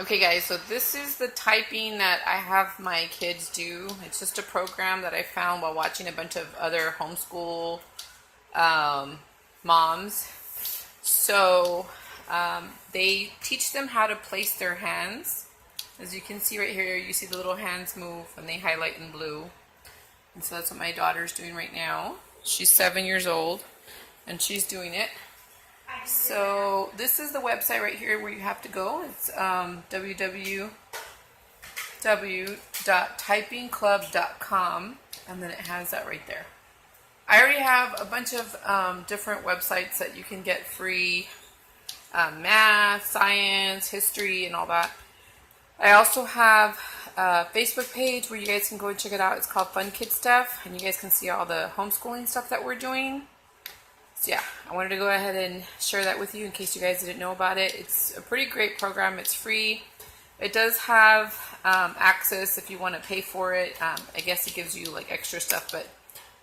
Okay guys, so this is the typing that I have my kids do. It's just a program that I found while watching a bunch of other homeschool moms. So they teach them how to place their hands. As you can see right here, you see the little hands move and they highlight in blue. And so that's what my daughter's doing right now. She's 7 years old and she's doing it. So this is the website right here where you have to go. It's www.typingclub.com, and then it has that right there. I already have a bunch of different websites that you can get free, math, science, history, and all that. I also have a Facebook page where you guys can go and check it out. It's called Fun Kid Stuff, and you guys can see all the homeschooling stuff that we're doing. So yeah, I wanted to go ahead and share that with you in case you guys didn't know about it. It's a pretty great program. It's free. It does have access if you want to pay for it. I guess it gives you like extra stuff, but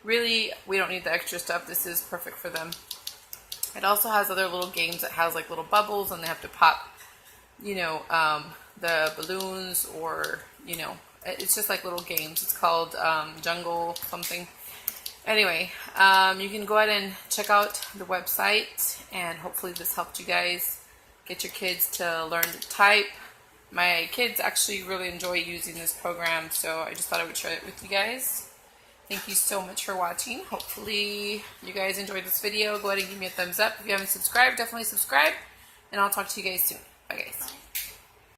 really we don't need the extra stuff. This is perfect for them. It also has other little games that has like little bubbles and they have to pop, the balloons, or, it's just like little games. It's called Jungle something. Anyway, you can go ahead and check out the website, and hopefully this helped you guys get your kids to learn to type. My kids actually really enjoy using this program, so I just thought I would share it with you guys. Thank you so much for watching. Hopefully you guys enjoyed this video. Go ahead and give me a thumbs up. If you haven't subscribed, definitely subscribe, and I'll talk to you guys soon. Bye guys.